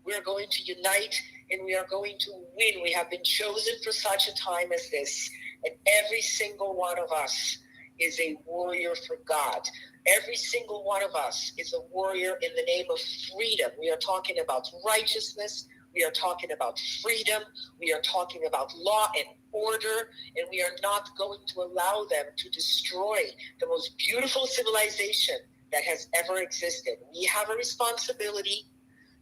We are going to unite, and we are going to win. We have been chosen for such a time as this, and every single one of us is a warrior for God. Every single one of us is a warrior in the name of freedom. We are talking about righteousness. We are talking about freedom. We are talking about law and order, and we are not going to allow them to destroy the most beautiful civilization that has ever existed. We have a responsibility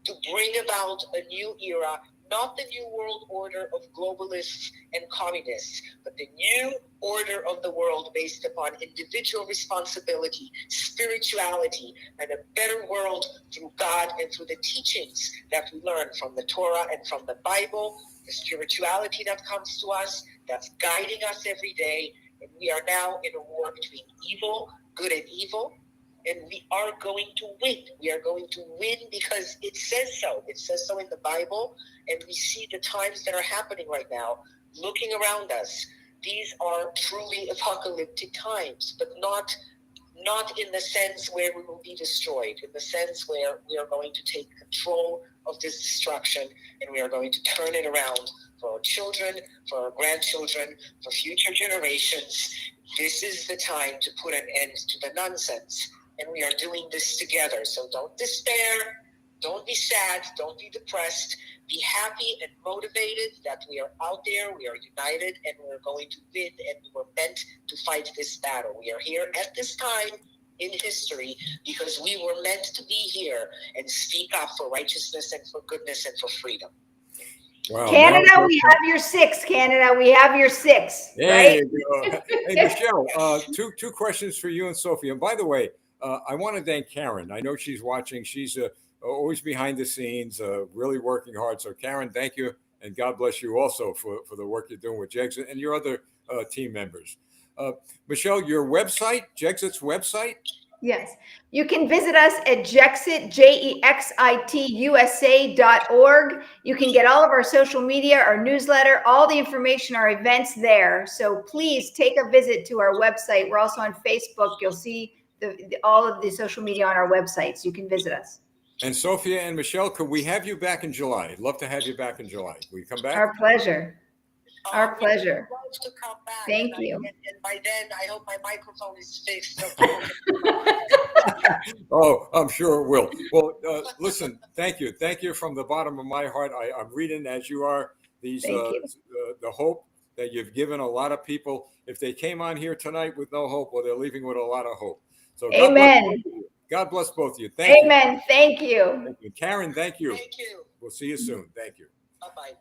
to bring about a new era, not the new world order of globalists and communists, but the new order of the world based upon individual responsibility, spirituality, and a better world through God and through the teachings that we learn from the Torah and from the Bible, the spirituality that comes to us, that's guiding us every day. And we are now in a war between evil, good and evil. And we are going to win. We are going to win because it says so. It says so in the Bible. And we see the times that are happening right now. Looking around us, these are truly apocalyptic times, but not in the sense where we will be destroyed, in the sense where we are going to take control of this destruction, and we are going to turn it around for our children, for our grandchildren, for future generations. This is the time to put an end to the nonsense. And we are doing this together. So don't despair. Don't be sad. Don't be depressed. Be happy and motivated that we are out there. We are united, and we're going to win. And we were meant to fight this battle. We are here at this time in history because we were meant to be here and speak up for righteousness and for goodness and for freedom. Wow. Canada, we have your six. Canada, we have your six. There right? you go. Hey, Michelle, two questions for you and Sophie. And by the way, I want to thank Karen. I know she's watching. She's always behind the scenes, really working hard. So, Karen, thank you. And God bless you also for the work you're doing with Jexit and your other team members. Michelle, your website, Jexit's website? Yes. You can visit us at Jexit, JEXITUSA.org. You can get all of our social media, our newsletter, all the information, our events there. So please take a visit to our website. We're also on Facebook. You'll see all of the social media on our website, so you can visit us. And Sophia and Michelle, could we have you back in July? I'd love to have you back in July. Will you come back? Our pleasure. Our pleasure. I'd love to come back. Thank you. And by then, I hope my microphone is fixed. So Oh, I'm sure it will. Well, listen, thank you. Thank you from the bottom of my heart. I'm reading, as you are, these the hope that you've given a lot of people. If they came on here tonight with no hope, well, they're leaving with a lot of hope. So Amen. God bless both of you. Thank you. Amen. Thank you. Thank you. Karen, thank you. Thank you. We'll see you soon. Thank you. Bye-bye.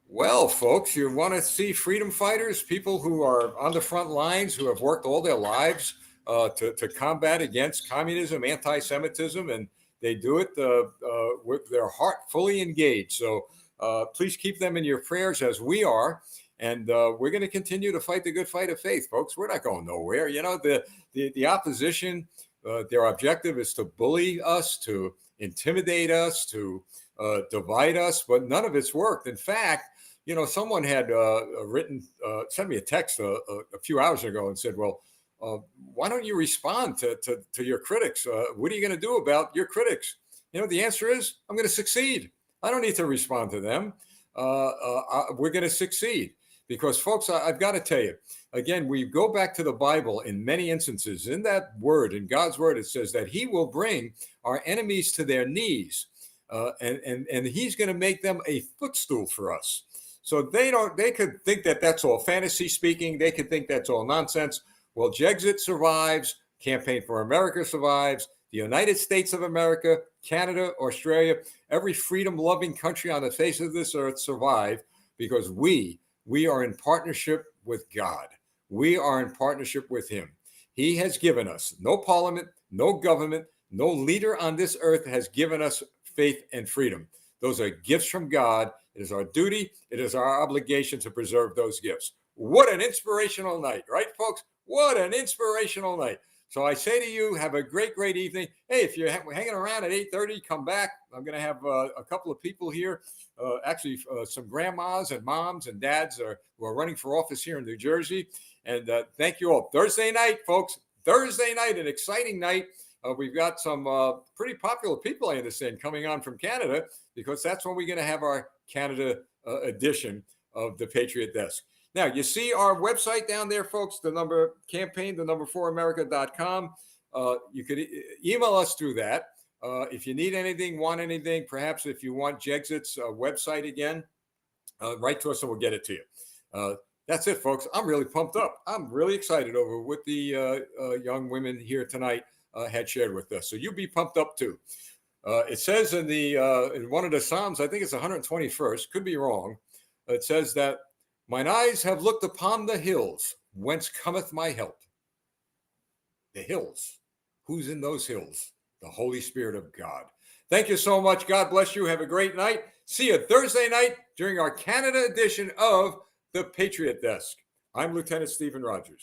Well, folks, you want to see freedom fighters, people who are on the front lines, who have worked all their lives to combat against communism, anti-Semitism, and they do it with their heart fully engaged. So please keep them in your prayers, as we are. And we're going to continue to fight the good fight of faith, folks. We're not going nowhere. You know, the opposition, their objective is to bully us, to intimidate us, to divide us, but none of it's worked. In fact, you know, someone had sent me a text a few hours ago and said, well, why don't you respond to your critics? What are you going to do about your critics? You know, the answer is I'm going to succeed. I don't need to respond to them. We're going to succeed because, folks, I've got to tell you, again, we go back to the Bible in many instances. In that word, in God's word, it says that he will bring our enemies to their knees and he's going to make them a footstool for us. So they could think that that's all fantasy speaking. They could think that's all nonsense. Well, Jexit survives. Campaign for America survives. The United States of America, Canada, Australia, every freedom-loving country on the face of this earth survive because we are in partnership with God. We are in partnership with him. He has given us no parliament, no government, no leader on this earth has given us faith and freedom. Those are gifts from God. It is our duty. It is our obligation to preserve those gifts. What an inspirational night, right, folks? What an inspirational night. So I say to you, have a great, great evening. Hey, if you're hanging around at 8:30, come back. I'm going to have a couple of people here, actually some grandmas and moms and dads who are running for office here in New Jersey. And thank you all. Thursday night, folks. Thursday night, an exciting night. We've got some pretty popular people, I understand, coming on from Canada because that's when we're going to have our Canada edition of the Patriot Desk. Now, you see our website down there, folks, the number 4america.com. You could email us through that. If you need anything, want anything, perhaps if you want Jexit's website again, write to us and we'll get it to you. That's it, folks. I'm really pumped up. I'm really excited over what the young women here tonight had shared with us. So you be pumped up too. It says in one of the Psalms, I think it's 121st, could be wrong. It says that mine eyes have looked upon the hills, whence cometh my help. The hills. Who's in those hills? The Holy Spirit of God. Thank you so much. God bless you. Have a great night. See you Thursday night during our Canada edition of the Patriot Desk. I'm Lieutenant Stephen Rogers.